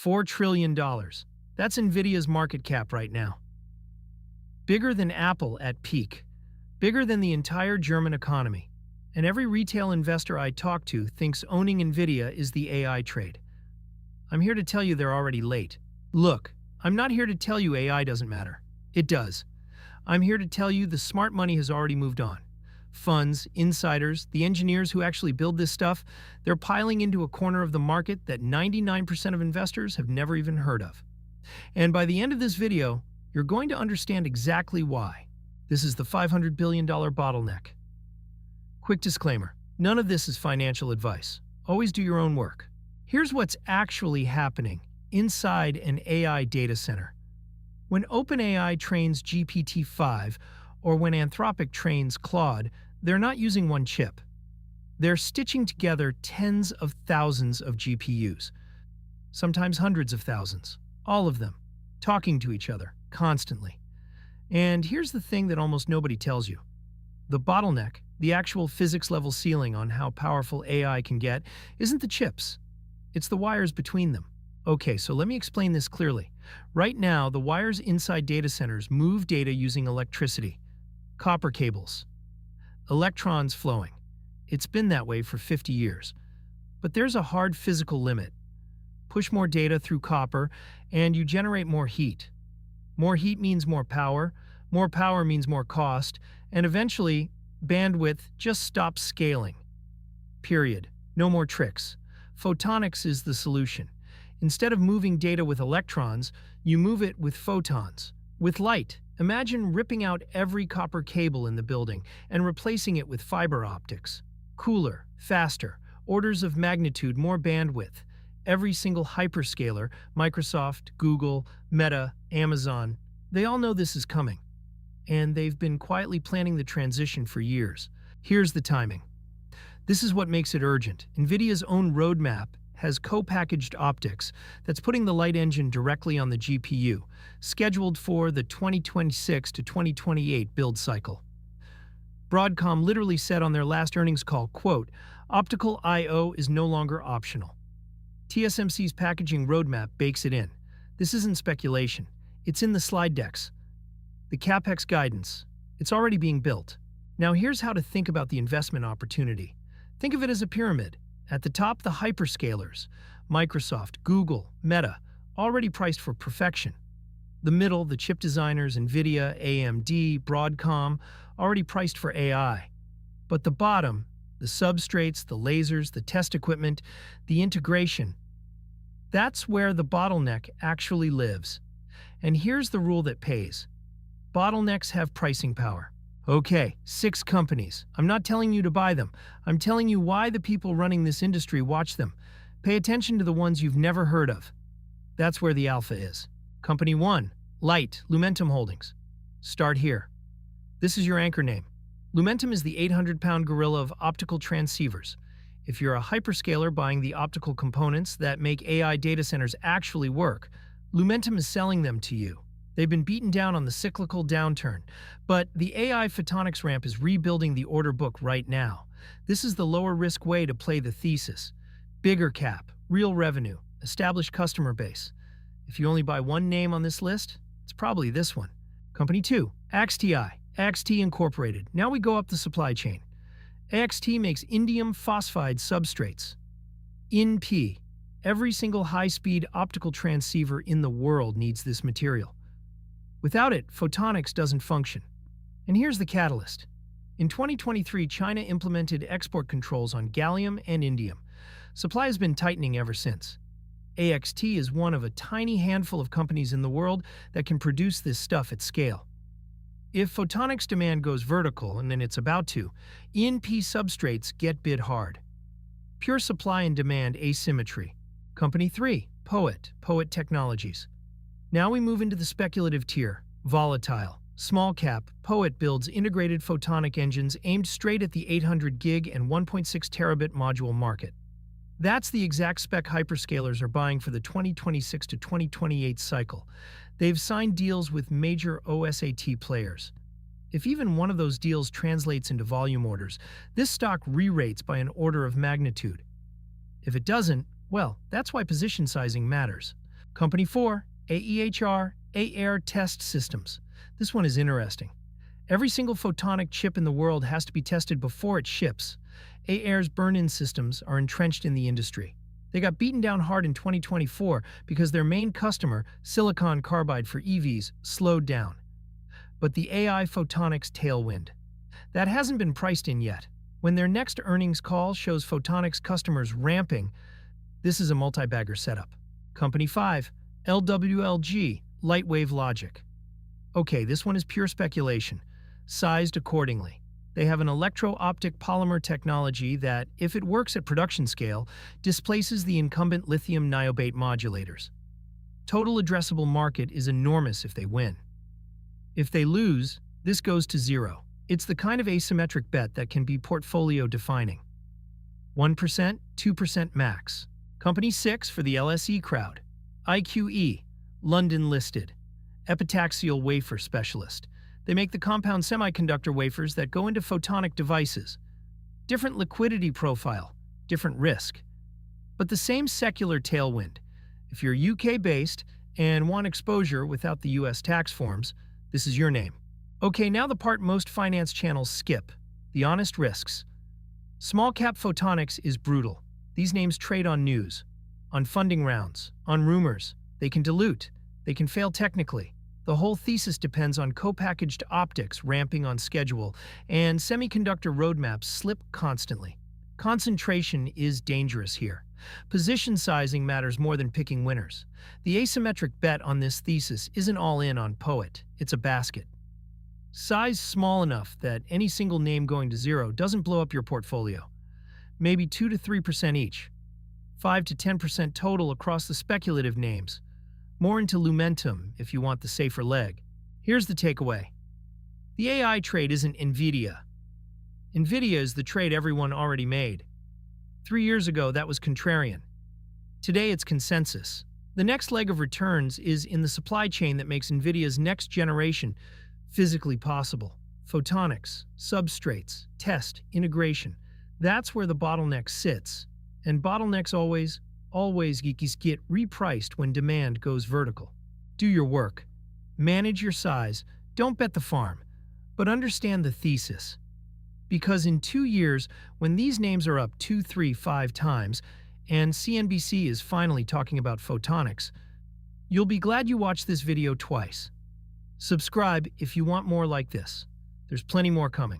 $4 trillion. That's NVIDIA's market cap right now. Bigger than Apple at peak. Bigger than the entire German economy. And every retail investor I talk to thinks owning NVIDIA is the AI trade. I'm here to tell you they're already late. Look, I'm not here to tell you AI doesn't matter. It does. I'm here to tell you the smart money has already moved on. Funds, insiders, the engineers who actually build this stuff, they're piling into a corner of the market that 99% of investors have never even heard of. And by the end of this video, you're going to understand exactly why. This is the $500 billion bottleneck. Quick disclaimer, none of this is financial advice. Always do your own work. Here's what's actually happening inside an AI data center. When OpenAI trains GPT-5, or when Anthropic trains Claude, they're not using one chip. They're stitching together tens of thousands of GPUs, sometimes hundreds of thousands, all of them, talking to each other, constantly. And here's the thing that almost nobody tells you. The bottleneck, the actual physics-level ceiling on how powerful AI can get, isn't the chips. It's the wires between them. Okay, so let me explain this clearly. Right now, the wires inside data centers move data using electricity. Copper cables. Electrons flowing. It's been that way for 50 years. But there's a hard physical limit. Push more data through copper, and you generate more heat. More heat means more power means more cost, and eventually, bandwidth just stops scaling. Period. No more tricks. Photonics is the solution. Instead of moving data with electrons, you move it with photons, with light. Imagine ripping out every copper cable in the building and replacing it with fiber optics. Cooler, faster, orders of magnitude more bandwidth. Every single hyperscaler, Microsoft, Google, Meta, Amazon, they all know this is coming. And they've been quietly planning the transition for years. Here's the timing. This is what makes it urgent. NVIDIA's own roadmap has co-packaged optics that's putting the light engine directly on the GPU, scheduled for the 2026 to 2028 build cycle. Broadcom literally said on their last earnings call, quote, "Optical I/O is no longer optional." TSMC's packaging roadmap bakes it in. This isn't speculation. It's in the slide decks. The CapEx guidance. It's already being built. Now here's how to think about the investment opportunity. Think of it as a pyramid. At the top, the hyperscalers, Microsoft, Google, Meta, already priced for perfection. The middle, the chip designers, NVIDIA, AMD, Broadcom, already priced for AI. But the bottom, the substrates, the lasers, the test equipment, the integration, that's where the bottleneck actually lives. And here's the rule that pays. Bottlenecks have pricing power. Okay, 6 companies. I'm not telling you to buy them. I'm telling you why the people running this industry watch them. Pay attention to the ones you've never heard of. That's where the alpha is. Company 1, Light, Lumentum Holdings. Start here. This is your anchor name. Lumentum is the 800-pound gorilla of optical transceivers. If you're a hyperscaler buying the optical components that make AI data centers actually work, Lumentum is selling them to you. They've been beaten down on the cyclical downturn, but the AI photonics ramp is rebuilding the order book right now. This is the lower-risk way to play the thesis. Bigger cap, real revenue, established customer base. If you only buy one name on this list, it's probably this one. Company 2, AXTI, AXTI Incorporated. Now we go up the supply chain. AXTI makes indium phosphide substrates. InP. Every single high-speed optical transceiver in the world needs this material. Without it, photonics doesn't function. And here's the catalyst. In 2023, China implemented export controls on gallium and indium. Supply has been tightening ever since. AXT is one of a tiny handful of companies in the world that can produce this stuff at scale. If photonics demand goes vertical, and then it's about to, InP substrates get bid hard. Pure supply and demand asymmetry. Company 3, POET Technologies. Now we move into the speculative tier, volatile. Small cap, POET builds integrated photonic engines aimed straight at the 800 gig and 1.6 terabit module market. That's the exact spec hyperscalers are buying for the 2026 to 2028 cycle. They've signed deals with major OSAT players. If even one of those deals translates into volume orders, this stock re-rates by an order of magnitude. If it doesn't, well, that's why position sizing matters. Company 4, AEHR, AR Test Systems. This one is interesting. Every single photonic chip in the world has to be tested before it ships. AR's burn-in systems are entrenched in the industry. They got beaten down hard in 2024 because their main customer, silicon carbide for EVs, slowed down. But the AI photonics tailwind, that hasn't been priced in yet. When their next earnings call shows photonics customers ramping, this is a multi-bagger setup. Company 5, LWLG, Lightwave Logic. Okay, this one is pure speculation, sized accordingly. They have an electro-optic polymer technology that, if it works at production scale, displaces the incumbent lithium niobate modulators. Total addressable market is enormous if they win. If they lose, this goes to zero. It's the kind of asymmetric bet that can be portfolio defining. 1%, 2% max. Company 6 for the LSE crowd. IQE, London listed. Epitaxial wafer specialist. They make the compound semiconductor wafers that go into photonic devices. Different liquidity profile, different risk. But the same secular tailwind. If you're UK-based and want exposure without the US tax forms, this is your name. Okay, now the part most finance channels skip, the honest risks. Small cap photonics is brutal. These names trade on news, on funding rounds, on rumors. They can dilute, they can fail technically. The whole thesis depends on co-packaged optics ramping on schedule, and semiconductor roadmaps slip constantly. Concentration is dangerous here. Position sizing matters more than picking winners. The asymmetric bet on this thesis isn't all in on POET, it's a basket. Size small enough that any single name going to zero doesn't blow up your portfolio. Maybe 2 to 3% each. 5 to 10% total across the speculative names. More into Lumentum if you want the safer leg. Here's the takeaway. The AI trade isn't NVIDIA. NVIDIA is the trade everyone already made. 3 years ago, that was contrarian. Today, it's consensus. The next leg of returns is in the supply chain that makes NVIDIA's next generation physically possible. Photonics, substrates, test, integration. That's where the bottleneck sits. And bottlenecks always get repriced when demand goes vertical. Do your work. Manage your size. Don't bet the farm. But understand the thesis. Because in 2 years, when these names are up 2, 3, 5 times, and CNBC is finally talking about photonics, you'll be glad you watched this video twice. Subscribe if you want more like this. There's plenty more coming.